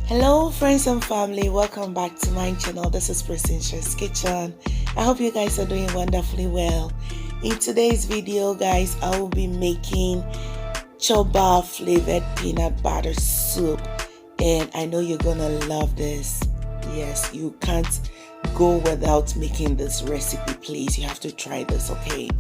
Hello friends and family, welcome back to my channel. This is Priscy's Kitchen. I hope you guys are doing wonderfully well. In today's video guys, I will be making Chopbar flavored peanut butter soup, and I know you're gonna love this. Yes, you can't go without making this recipe. Please, you have to try this, okay?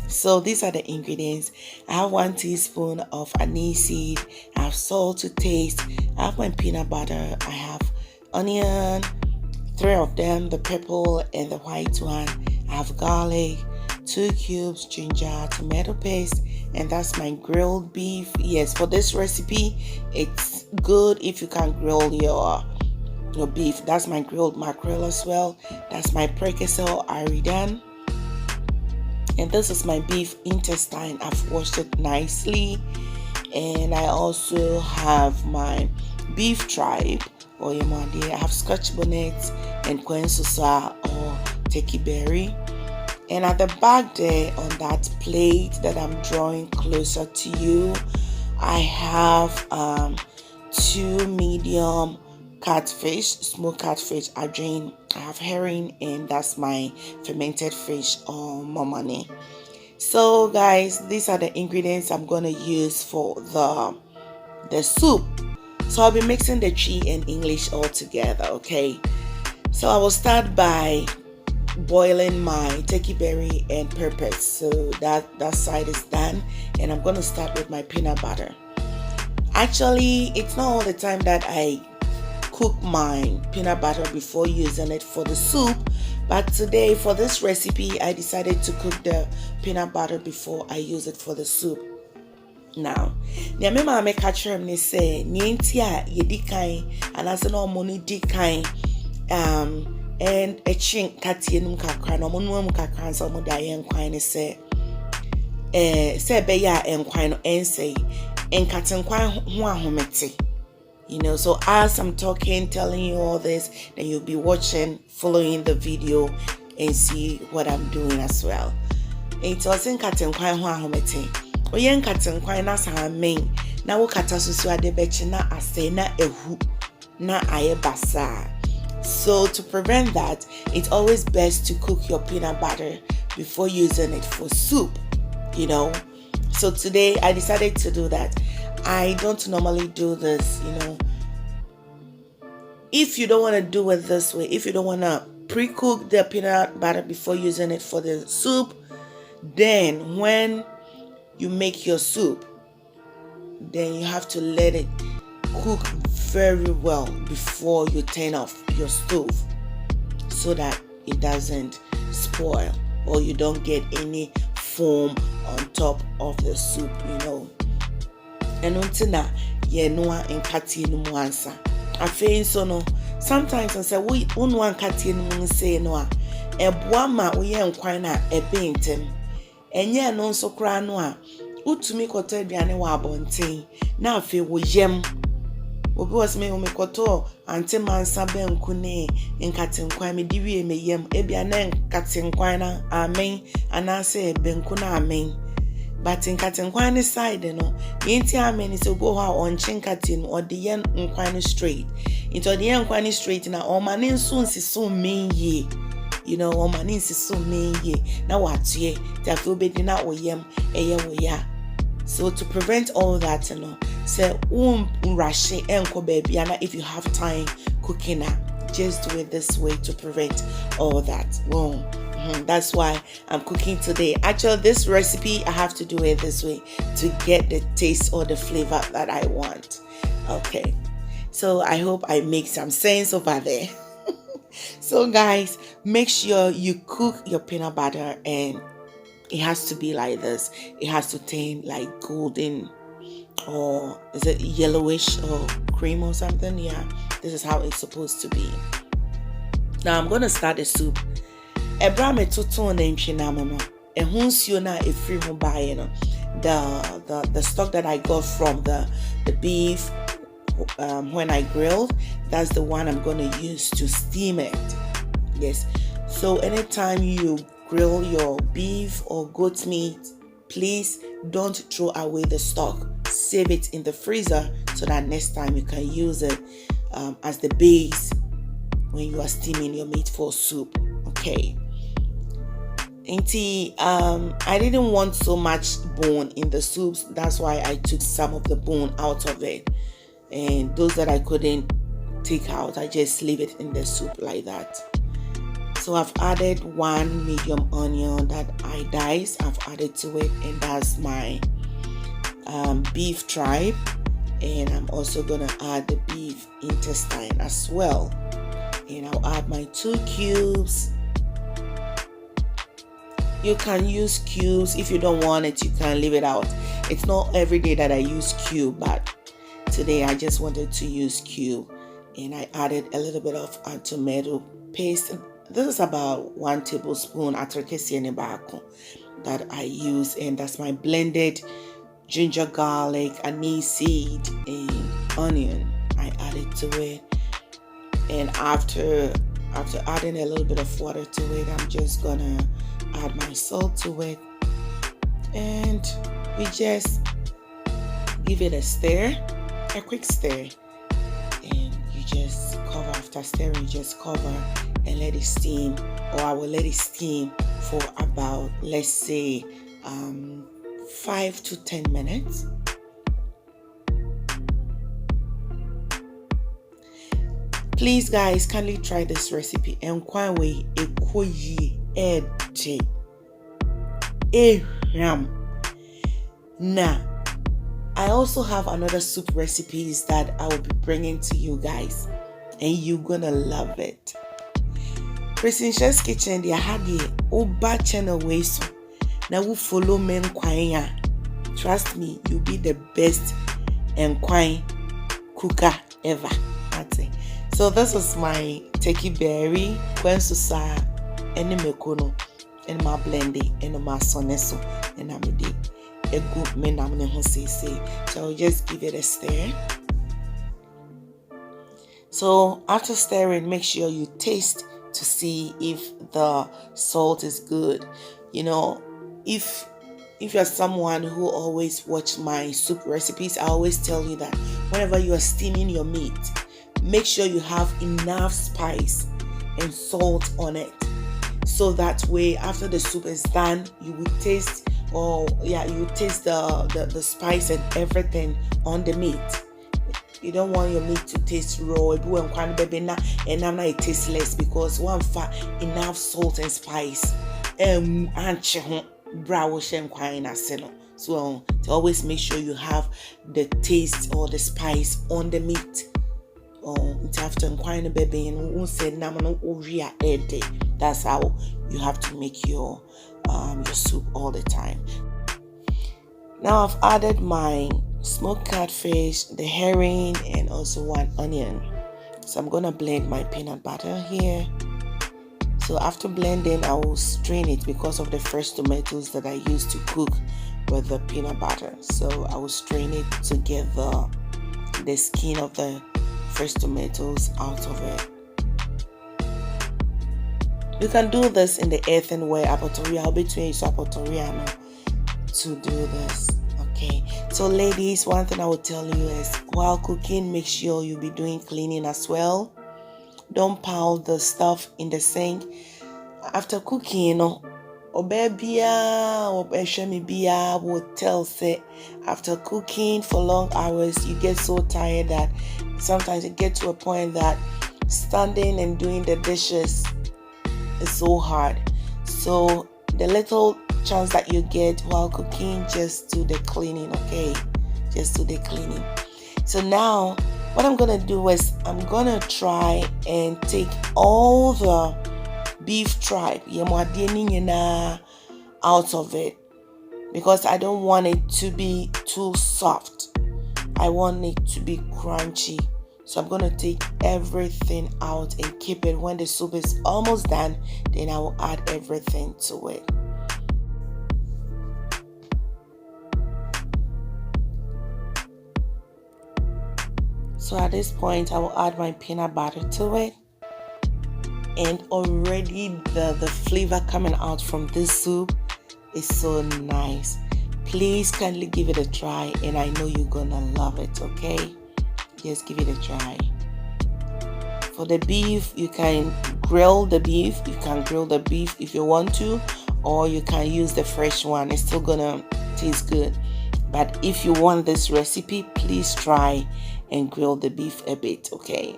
So these are the ingredients. I have 1 teaspoon of anise seed. I have salt to taste. I have my peanut butter. I have onion, 3 of them, the purple and the white one. I have garlic, 2 cubes, ginger, tomato paste, and that's my grilled beef. Yes, for this recipe, it's good if you can grill your beef. That's my grilled mackerel as well. That's my Prekese or Aridan. And this is my beef intestine. I've washed it nicely. And I also have my beef tripe or yamadi. I have Scotch Bonnets and Nkatenkwan or turkey berry. And at the back there on that plate that I'm drawing closer to you, I have 2 medium catfish, smoked catfish. I have herring, and that's my fermented fish or momani. So guys, these are the ingredients I'm gonna use for the soup. So I'll be mixing the Chi and English all together, okay? So I will start by boiling my turkey berry and peppers. So that side is done, and I'm gonna start with my peanut butter. Actually, it's not all the time that I cook my peanut butter before using it for the soup, but today for this recipe I decided to cook the peanut butter before I use it for the soup. Now, the mama make a term they say nientia yedikai and as no money dikai and a chink katienum kakra no monum kakra so mo daye nkwan say say be ya nkwan no ensay Nkatenkwan ho ahomete. You know, so as I'm talking, telling you all this, then you'll be watching, following the video and see what I'm doing as well. It was in Nkatenkwan ho ahomete. Oye Nkatenkwan na sa main. Na wo kata susu ade bechi na ase na ehu na aye basa. So to prevent that, it's always best to cook your peanut butter before using it for soup, you know. So today I decided to do that. I don't normally do this, you know. If you don't want to do it this way, if you don't want to pre-cook the peanut butter before using it for the soup, then when you make your soup, then you have to let it cook very well before you turn off your stove so that it doesn't spoil or you don't get any foam on top of the soup, you know. And until now, yeah, no one in Kati no answer. I feel so no. Sometimes I say we one Kati no say no. E boama we nkwan na e bentem. Enye no nso kra no a. Utumi koto aduane wa abonten. Na afi wo yem. Obi was me o me koto ante mansa benku ne Nkatenkwan me di wie me yem. Ebia na Nkatenkwan na amen anase benku na amen. But in Nkatenkwan side, you know, amen is to go out on chinkatin or the yen nkwan straight. Into the yen nkwan straight now, or manin soon si so mean ye. You know, or manin si so mean ye. Now what ye? That will be dinner or yem, ya. So to prevent all that, you know, say rush enko baby, and if you have time cooking that, just do it this way to prevent all that. Well, that's why I'm cooking today. Actually, this recipe I have to do it this way to get the taste or the flavor that I want. Okay, so I hope I make some sense over there. So guys, make sure you cook your peanut butter, and it has to be like this. It has to turn like golden, or is it yellowish or cream or something? Yeah, this is how it's supposed to be. Now I'm gonna start the soup. Ebra me toto na ntwena mo no. Ehun nsuo na efiri ho bae no. The stock that I got from the beef when I grilled, that's the one I'm going to use to steam it. Yes. So anytime you grill your beef or goat meat, please don't throw away the stock. Save it in the freezer so that next time you can use it as the base when you are steaming your meat for soup. Okay. I didn't want so much bone in the soups. That's why I took some of the bone out of it. And those that I couldn't take out, I just leave it in the soup like that. So I've added 1 medium onion that I diced. I've added to it, and that's my beef tripe. And I'm also gonna add the beef intestine as well. And I'll add my 2 cubes. You can use cubes. If you don't want it, you can leave it out. It's not every day that I use cube, but today I just wanted to use cube. And I added a little bit of tomato paste. This is about 1 tablespoon of Prekese that I use, and that's my blended ginger, garlic, anise seed, and onion. I added to it, and after adding a little bit of water to it, I'm just gonna add my salt to it, and we just give it a quick stir, and you just cover. After stirring, you just cover and let it steam, or I will let it steam for about, let's say, 5 to 10 minutes. Please, guys, kindly try this recipe. Nkatenkwan we ekoyi ede eham. Now, I also have another soup recipes that I will be bringing to you guys, and you're gonna love it. Priscy's Kitchen, they had the Oba channel way so. Now we follow me Nkatenkwan. Trust me, you'll be the best Nkatenkwan cooker ever. That's it. So this is my turkey berry, kwensusa, and mekono, and my blendy, and my soneso, and I'm a good man. I'm going to say. So I'll just give it a stir. So after stirring, make sure you taste to see if the salt is good. You know, if you're someone who always watch my soup recipes, I always tell you that whenever you are steaming your meat, make sure you have enough spice and salt on it, so that way after the soup is done, you will taste, the spice and everything on the meat. You don't want your meat to taste raw, and now it tasteless, because one fat enough salt and spice. So to always make sure you have the taste or the spice on the meat. That's how you have to make your soup all the time. Now I've added my smoked catfish, the herring, and also 1 onion. So I'm gonna blend my peanut butter here. So after blending, I will strain it because of the fresh tomatoes that I used to cook with the peanut butter. So I will strain it to get the skin of the fresh tomatoes out of it. You can do this in the earthenware apotoria. I'll be doing apotoria to do this. Okay, so ladies, one thing I will tell you is, while cooking, make sure you be doing cleaning as well. Don't pile the stuff in the sink after cooking. Will tell say after cooking for long hours, you get so tired that sometimes you get to a point that standing and doing the dishes is so hard. So the little chance that you get while cooking, just do the cleaning. Okay, just do the cleaning. So now what I'm gonna do is I'm gonna try and take all the beef tripe out of it, because I don't want it to be too soft. I want it to be crunchy. So I'm gonna take everything out and keep it. When the soup is almost done, then I will add everything to it. So at this point, I will add my peanut butter to it. And already the flavor coming out from this soup is so nice. Please kindly give it a try, and I know you're gonna love it, okay? Just give it a try. For the beef, you can grill the beef. You can grill the beef if you want to, or you can use the fresh one. It's still gonna taste good. But if you want this recipe, please try and grill the beef a bit, okay?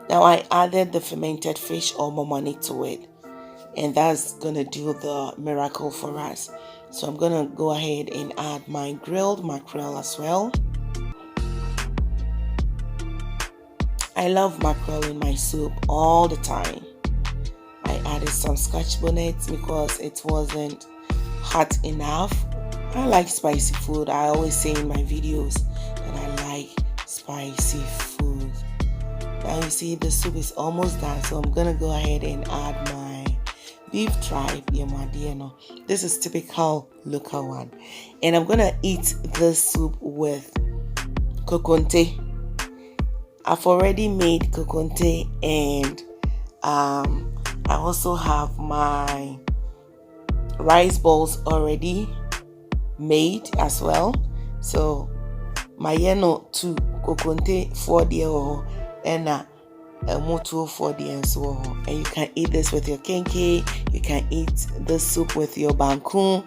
Now I added the fermented fish or momoni to it, and that's gonna do the miracle for us. So I'm gonna go ahead and add my grilled mackerel as well. I love mackerel in my soup all the time. I added some Scotch bonnets because it wasn't hot enough. I like spicy food. I always say in my videos that I like spicy food. Now you see the soup is almost done, so I'm gonna go ahead and add my beef tripe. This is typical local one, and I'm gonna eat this soup with kokonte. I've already made kokonte, and I also have my rice balls already made as well. So my yeno to kokonte for the and a moto for the and so on. And you can eat this with your kenke. You can eat the soup with your banku.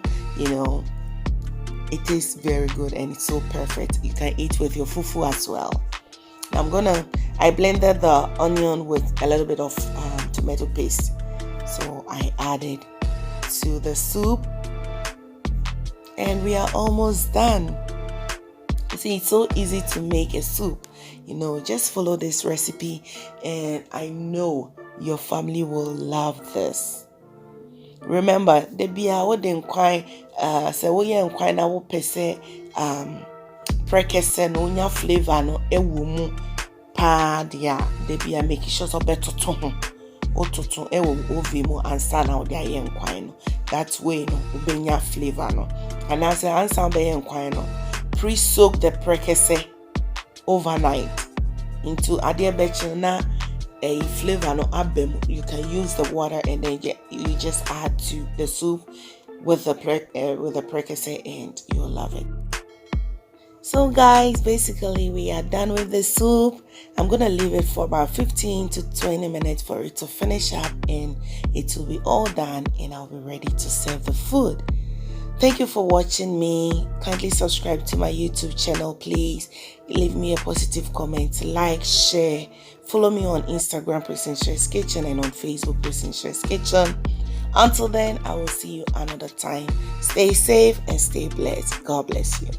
It tastes very good and it's so perfect. You can eat with your fufu as well. I blended the onion with a little bit of tomato paste, so I added to the soup, and we are almost done. You see, it's so easy to make a soup. Just follow this recipe, and I know your family will love this. Remember, the bia wo den kwan say wo ye nkwan na wo pese Prekese no nya flavor no ewo mu pa dia de bia make sure so betoto ho ototo ewo ovi mu ansa na wo dia ye nkwan no. That way no ubenya flavor no. And as ansa be ye nkwan no, pre-soak the Prekese overnight into ade bechi na a flavor no abem. You can use the water and then you just add to the soup with the Prekese, and you'll love it. So guys, basically we are done with the soup. I'm gonna leave it for about 15 to 20 minutes for it to finish up, and it will be all done, and I'll be ready to serve the food. Thank you for watching me. Kindly subscribe to my YouTube channel, please. Leave me a positive comment, like, share. Follow me on Instagram, Priscy's Kitchen, and on Facebook, Priscy's Kitchen. Until then, I will see you another time. Stay safe and stay blessed. God bless you.